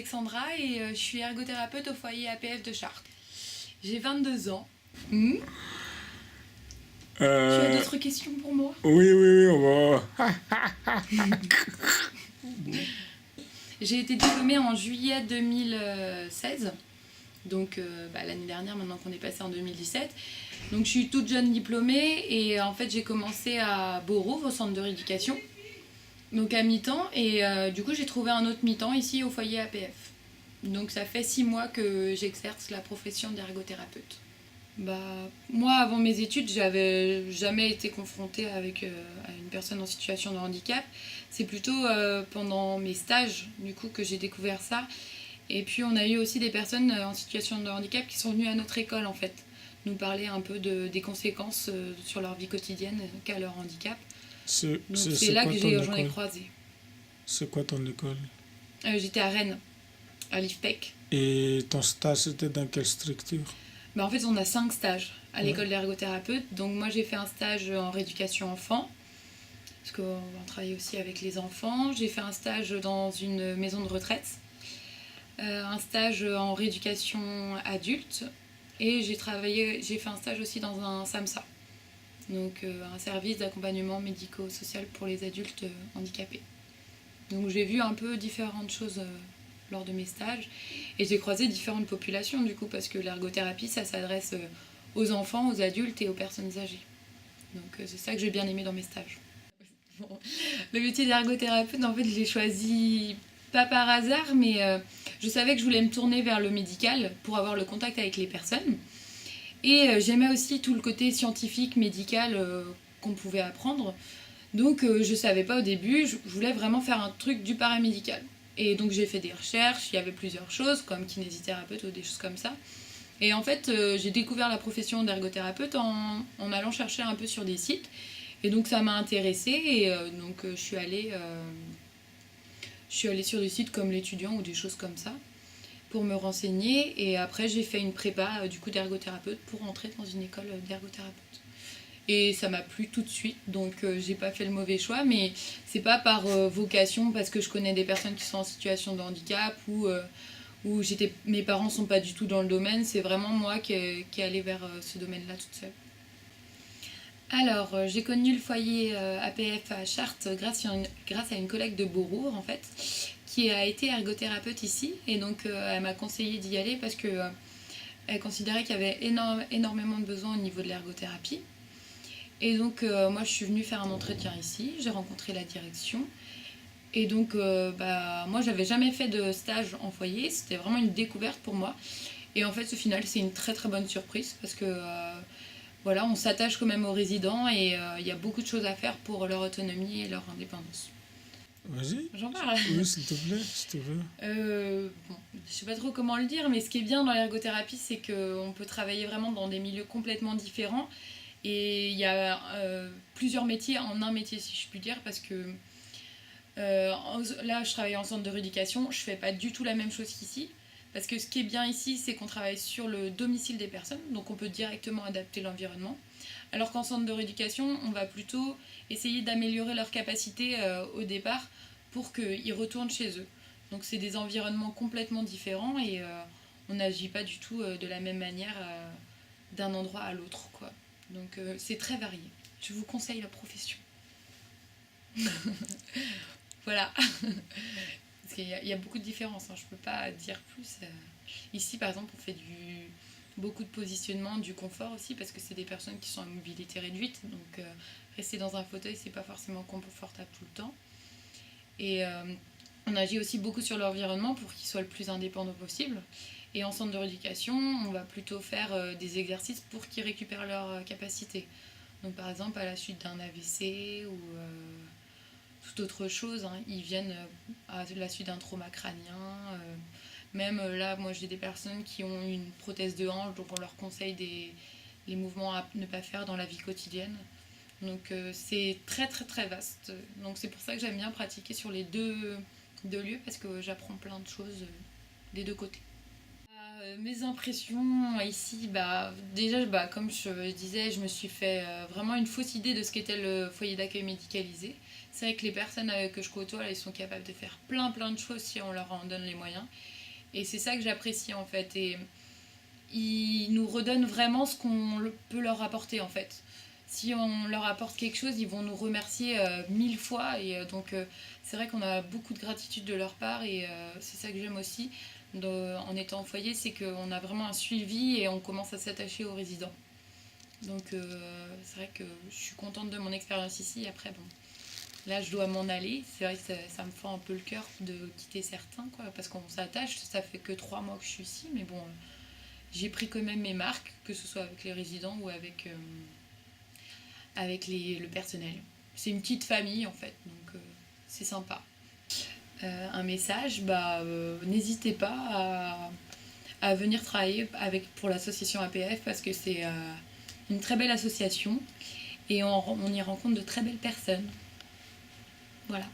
Alexandra et je suis ergothérapeute au foyer APF de Chartres. J'ai 22 ans. Tu as d'autres questions pour moi? Oui, on va. J'ai été diplômée en juillet 2016. Donc l'année dernière, maintenant qu'on est passé en 2017. Donc je suis toute jeune diplômée et en fait j'ai commencé à Beaurouve, au centre de rééducation, donc à mi-temps, et du coup j'ai trouvé un autre mi-temps ici au foyer APF. Donc ça fait 6 mois que j'exerce la profession d'ergothérapeute. Moi avant mes études, j'avais jamais été confrontée à une personne en situation de handicap. C'est plutôt pendant mes stages du coup que j'ai découvert ça. Et puis on a eu aussi des personnes en situation de handicap qui sont venues à notre école en fait, nous parler un peu des conséquences sur leur vie quotidienne qu'a leur handicap. Donc c'est là que j'en ai croisé. C'est quoi ton école? J'étais à Rennes, à l'IFPEC. Et ton stage c'était dans quelle structure? En fait on a 5 stages à l'école d'ergothérapeute. Donc moi j'ai fait un stage en rééducation enfant, parce qu'on travaille aussi avec les enfants. J'ai fait un stage dans une maison de retraite. Un stage en rééducation adulte et j'ai fait un stage aussi dans un SAMSA, donc un service d'accompagnement médico-social pour les adultes handicapés. Donc j'ai vu un peu différentes choses lors de mes stages et j'ai croisé différentes populations du coup, parce que l'ergothérapie ça s'adresse aux enfants, aux adultes et aux personnes âgées. Donc c'est ça que j'ai bien aimé dans mes stages. Bon. Le métier d'ergothérapeute, en fait, je l'ai choisi pas par hasard, mais je savais que je voulais me tourner vers le médical pour avoir le contact avec les personnes. Et j'aimais aussi tout le côté scientifique, médical qu'on pouvait apprendre. Donc je savais pas au début, je voulais vraiment faire un truc du paramédical. Et donc j'ai fait des recherches, il y avait plusieurs choses, comme kinésithérapeute ou des choses comme ça. Et en fait, j'ai découvert la profession d'ergothérapeute en allant chercher un peu sur des sites. Et donc ça m'a intéressée et donc je suis allée sur des sites comme l'Étudiant ou des choses comme ça pour me renseigner. Et après j'ai fait une prépa du coup d'ergothérapeute pour entrer dans une école d'ergothérapeute. Et ça m'a plu tout de suite, donc j'ai pas fait le mauvais choix, mais c'est pas par vocation, parce que je connais des personnes qui sont en situation de handicap ou mes parents sont pas du tout dans le domaine. C'est vraiment moi qui est allée vers ce domaine-là toute seule. Alors, j'ai connu le foyer APF à Chartres grâce à une collègue de Beaurouve, en fait, qui a été ergothérapeute ici. Et donc, elle m'a conseillé d'y aller parce que elle considérait qu'il y avait énormément de besoins au niveau de l'ergothérapie. Et donc, moi, je suis venue faire un entretien ici. J'ai rencontré la direction. Et donc, moi, j'avais jamais fait de stage en foyer. C'était vraiment une découverte pour moi. Et en fait, au final, c'est une très très bonne surprise parce que... voilà, on s'attache quand même aux résidents et il y a beaucoup de choses à faire pour leur autonomie et leur indépendance. Vas-y. J'en parle. Oui, s'il te plaît, si tu veux. Je sais pas trop comment le dire, mais ce qui est bien dans l'ergothérapie, c'est qu'on peut travailler vraiment dans des milieux complètement différents. Et il y a plusieurs métiers en un métier, si je puis dire, parce que là, je travaille en centre de rééducation, je fais pas du tout la même chose qu'ici. Parce que ce qui est bien ici, c'est qu'on travaille sur le domicile des personnes, donc on peut directement adapter l'environnement. Alors qu'en centre de rééducation, on va plutôt essayer d'améliorer leurs capacités au départ pour qu'ils retournent chez eux. Donc c'est des environnements complètement différents et on n'agit pas du tout de la même manière d'un endroit à l'autre, quoi. Donc c'est très varié. Je vous conseille la profession. Voilà. Parce qu'il y a beaucoup de différences, hein. Je ne peux pas dire plus. Ici, par exemple, on fait beaucoup de positionnement, du confort aussi, parce que c'est des personnes qui sont à mobilité réduite. Donc, rester dans un fauteuil, c'est pas forcément confortable tout le temps. Et on agit aussi beaucoup sur l'environnement pour qu'ils soient le plus indépendants possible. Et en centre de rééducation, on va plutôt faire des exercices pour qu'ils récupèrent leur capacité. Donc, par exemple, à la suite d'un AVC ou... toute autre chose, hein. Ils viennent à la suite d'un trauma crânien. Même là, moi j'ai des personnes qui ont une prothèse de hanche, donc on leur conseille les mouvements à ne pas faire dans la vie quotidienne. Donc c'est très très très vaste. Donc c'est pour ça que j'aime bien pratiquer sur les deux lieux, parce que j'apprends plein de choses des deux côtés. Mes impressions ici, déjà, comme je disais, je me suis fait vraiment une fausse idée de ce qu'était le foyer d'accueil médicalisé. C'est vrai que les personnes que je côtoie, là, ils sont capables de faire plein de choses si on leur en donne les moyens. Et c'est ça que j'apprécie en fait. Et ils nous redonnent vraiment ce qu'on peut leur apporter en fait. Si on leur apporte quelque chose, ils vont nous remercier 1000 fois. Et c'est vrai qu'on a beaucoup de gratitude de leur part. Et c'est ça que j'aime aussi en étant au foyer, c'est qu'on a vraiment un suivi et on commence à s'attacher aux résidents. Donc c'est vrai que je suis contente de mon expérience ici. Après, bon, là je dois m'en aller. C'est vrai que ça me fend un peu le cœur de quitter certains, quoi, parce qu'on s'attache. Ça fait que 3 mois que je suis ici, mais bon, j'ai pris quand même mes marques, que ce soit avec les résidents ou avec le personnel. C'est une petite famille en fait, donc c'est sympa. Un message, n'hésitez pas à venir travailler pour l'association APF parce que c'est une très belle association et on y rencontre de très belles personnes. Voilà.